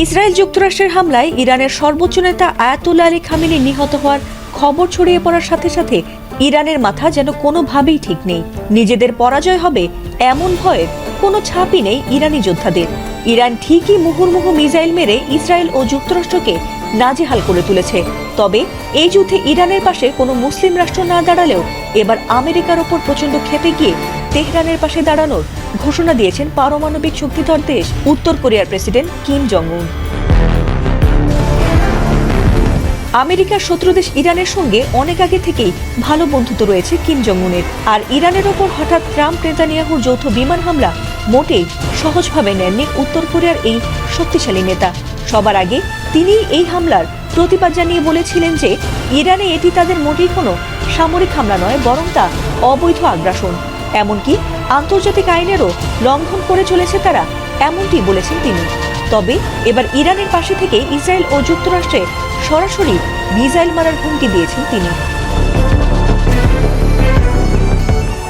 Israel যুক্তরাষ্ট্রের হামলায় ইরানের সর্বোচ্চ নেতা আয়াতুল্লাহ আলী খামেনি নিহত হওয়ার খবর ছড়িয়ে পড়ার সাথে সাথে ইরানের মাথা যেন কোনোভাবেই ঠিক নেই। নিজেদের পরাজয় হবে এমন ভয়ের কোনো ছাপই নেই ইরানি যোদ্ধাদের। ইরান ঠিকই মুহুর্মুহু মিসাইল মেরে ইসরায়েল ও যুক্তরাষ্ট্রকে নাজেহাল করে তুলেছে। তবে এই যুদ্ধে ইরানের পাশে কোনো মুসলিম রাষ্ট্র না দাঁড়ালেও এবার আমেরিকার ওপর প্রচন্ড ক্ষেপে গিয়ে তেহরানের পাশে দাঁড়ানোর ঘোষণা দিয়েছেন পারমাণবিক শক্তিধর দেশ উত্তর কোরিয়ার প্রেসিডেন্ট কিম জং উন। আমেরিকার শত্রু দেশ ইরানের সঙ্গে অনেক আগে থেকেই ভালো বন্ধুত্ব রয়েছে কিম জং উনের। আর ইরানের ওপর হঠাৎ ট্রাম্প নেতানিয়াহুর যৌথ বিমান হামলা মোটেই সহজভাবে নেননি উত্তর কোরিয়ার এই শক্তিশালী নেতা। সবার আগে তিনি এই হামলার প্রতিবাদ জানিয়ে বলেছিলেন যে ইরানে এটি তাদের মোটেই কোনো সামরিক হামলা নয়, বরং তা অবৈধ আগ্রাসন। এমনকি আন্তর্জাতিক আইনেরও লঙ্ঘন করে চলেছে তারা, এমনটি বলেছেন তিনি। তবে এবার ইরানের পাশে থেকে ইসরায়েল ও যুক্তরাষ্ট্রে সরাসরি মিসাইল মারার হুমকি দিয়েছেন তিনি।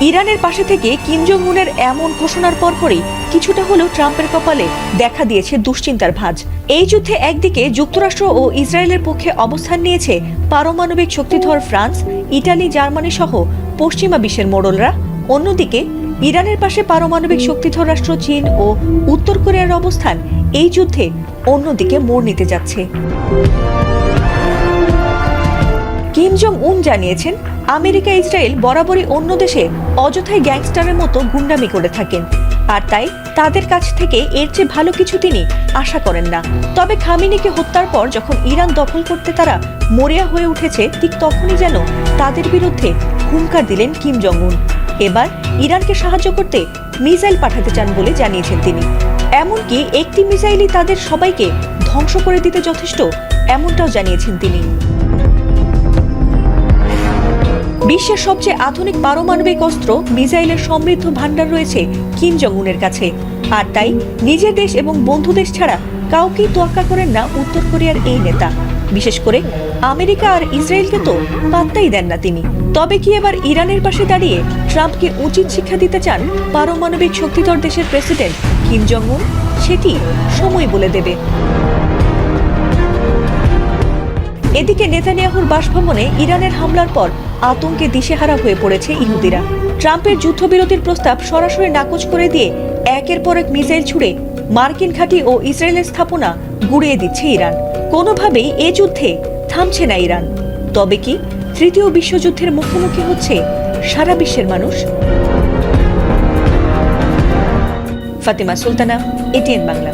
ইরানের পাশে থেকে কিম জং উনের এমন ঘোষণার পরপরই কিছুটা হলেও ট্রাম্পের কপালে দেখা দিয়েছে দুশ্চিন্তার ভাঁজ। এই যুদ্ধে একদিকে যুক্তরাষ্ট্র ও ইসরায়েলের পক্ষে অবস্থান নিয়েছে পারমাণবিক শক্তিধর ফ্রান্স, ইটালি, জার্মানি সহ পশ্চিমা বিশ্বের মোড়লরা। অন্যদিকে ইরানের পাশে পারমাণবিক শক্তিধর রাষ্ট্র চীন ও উত্তর কোরিয়ার অবস্থান এই যুদ্ধে অন্যদিকে মোড় নিতে যাচ্ছে। কিম জং উন জানিয়েছেন, আমেরিকা ইসরায়েল বরাবরই অন্য দেশে অযথায় গ্যাংস্টারের মতো গুন্ডামি করে থাকেন, আর তাই তাদের কাছ থেকে এর চেয়ে ভালো কিছু তিনি আশা করেন না। তবে খামেনিকে হত্যার পর যখন ইরান দখল করতে তারা মরিয়া হয়ে উঠেছে, ঠিক তখনই যেন তাদের বিরুদ্ধে হুঙ্কার দিলেন কিম জং উন। এবার ইরানকে সাহায্য করতে মিসাইল পাঠাতে চান বলে জানিয়েছেন তিনি। এমনকি একটি মিসাইলই তাদের সবাইকে ধ্বংস করে দিতে যথেষ্ট, এমনটাও জানিয়েছেন তিনি। বিশ্বের সবচেয়ে আধুনিক পারমাণবিক অস্ত্র মিসাইলের সমৃদ্ধ ভান্ডার রয়েছে কিম জং উনের কাছে, আর তাই নিজের দেশ এবং বন্ধু দেশ ছাড়া কাউকেই তোয়াক্কা করেন না উত্তর কোরিয়ার এই নেতা। বিশেষ করে আমেরিকা আর ইসরায়েলকে তো পাত্তাই দেন না তিনি। তবে কি এবার ইরানের পাশে দাঁড়িয়ে ট্রাম্পকে উচিত শিক্ষা দিতে চান পারমাণবিক শক্তিধর দেশের প্রেসিডেন্ট কিম জং উন? সেটি সময় বলে দেবে। এদিকে নেতানিয়াহুর বাসভবনে ইরানের হামলার পর আতঙ্কে দিশেহারা হয়ে পড়েছে ইহুদিরা। ট্রাম্পের যুদ্ধবিরতির প্রস্তাব সরাসরি নাকচ করে দিয়ে একের পর এক মিসাইল ছুড়ে মার্কিন ঘাঁটি ও ইসরায়েলের স্থাপনা গুঁড়িয়ে দিচ্ছে ইরান। কোনোভাবেই এ যুদ্ধে থামছে না ইরান। তবে কি তৃতীয় বিশ্বযুদ্ধের মুখোমুখি হচ্ছে সারা বিশ্বের মানুষ? ফাতেমা সুলতানা, এটিএন বাংলা।